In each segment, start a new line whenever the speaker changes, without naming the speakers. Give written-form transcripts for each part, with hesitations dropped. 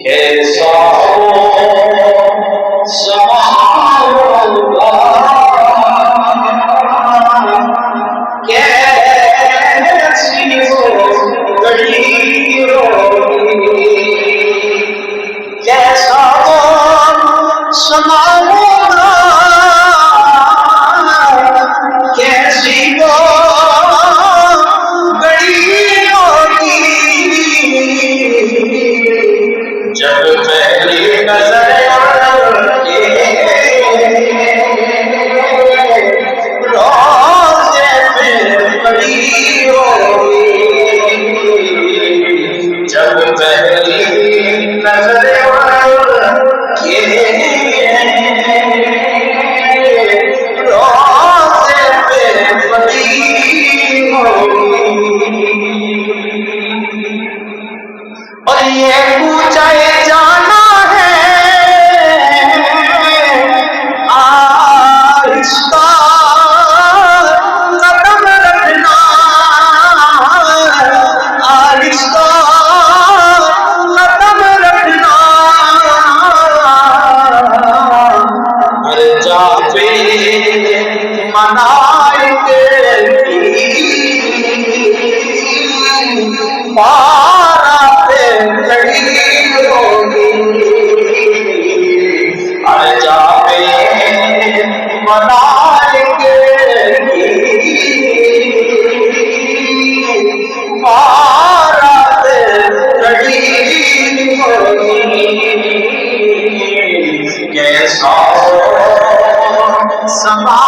कैसा समारोह कैसी हो गड़ी होगी, कैसा वो समारोह कैसी वो गड़ी होगी, जब पहली नजर रोज़े पे पड़ी होगी, जब पहली नजर रोज़े पे पड़ी होगी। और ये पूछे जाना है आहिस्ता कदम रखना, आहिस्ता कदम रखना, हर जा पे मनाएंगे पारा पे खड़ी होगी, हर जा पे मनाएंगे पारा पे खड़ी होगी, कैसा समा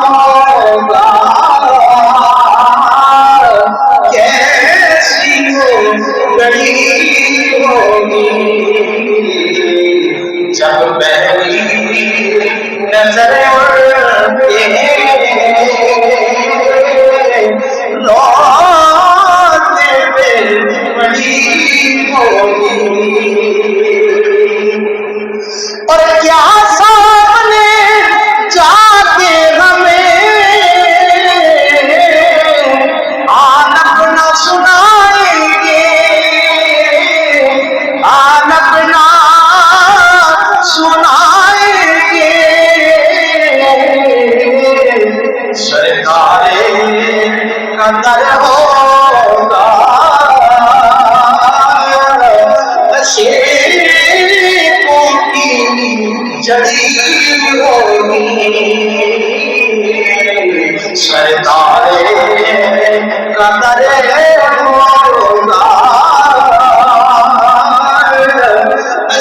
होगा, कैसी हो गड़ी होगी, जब पहली नजर रोज़े पे पड़ी होगी। और क्या सामने जाके हमें आनब न सुनाएंगे, आनब न सुनाएंगे, सरकारे कदर होगा, शेखों की जड़ी होगी, सरकारे कदर होगा,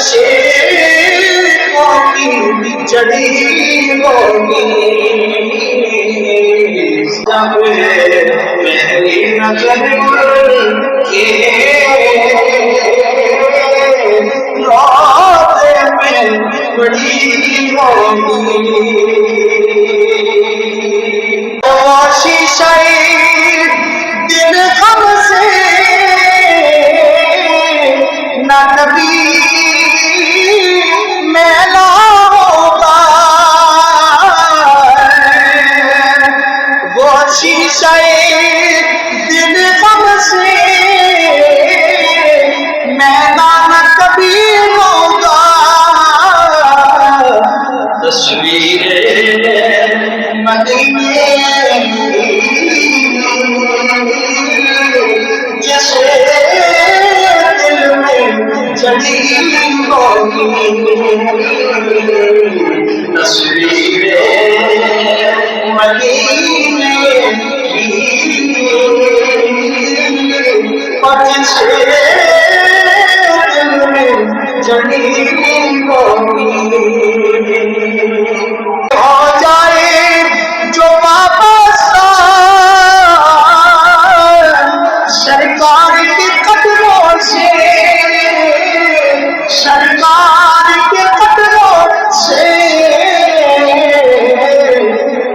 शेखों की जड़ी होगी, जब पहली नजर रोज़े पे पड़ी होगी, वो शीशे दिल गम से न कभी मैला होगा, वो शीशे दिल गम से मैला न कभी होगा, तस्वीरें मदीने जैसे दिल में जड़ी होगी, तस्वीरें मदीने की और जैसे दिल में जड़ी होगी, हो जाए जो वापस सरकार के कदमों से, सरकार के कदमों से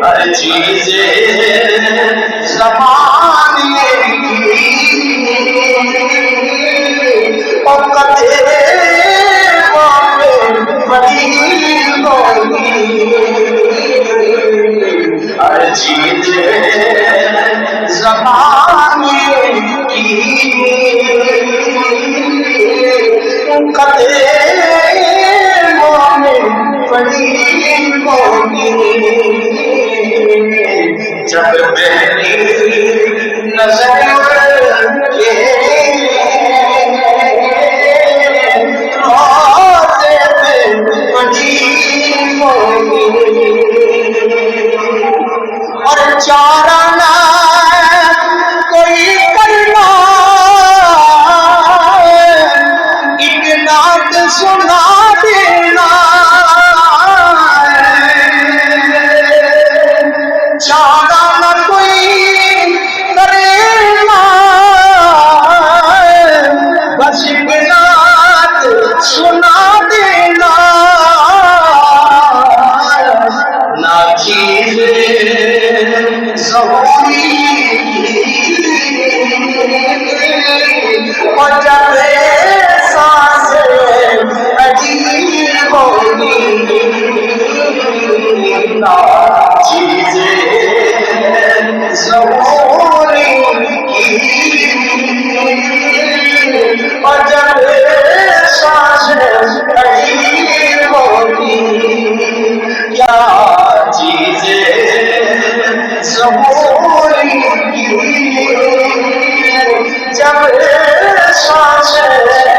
हर चीज ज़माने की और कदे बड़ी होगी, हर चीज ज़माने की कदमों में पड़ी होगी जब पहली नजर के रोज़े पे पड़ी होगी और चारा ना कोई करना एक नात सुना देना चारा ना कोई करेगा बस एक नात सुना देना ना चीज़ और जब सांसें अजीब होगी ना चीज़ें ज़रूरी की और जब सांसें अजीब होगी क्या चीज़ें ज़रूरी की जब सांसें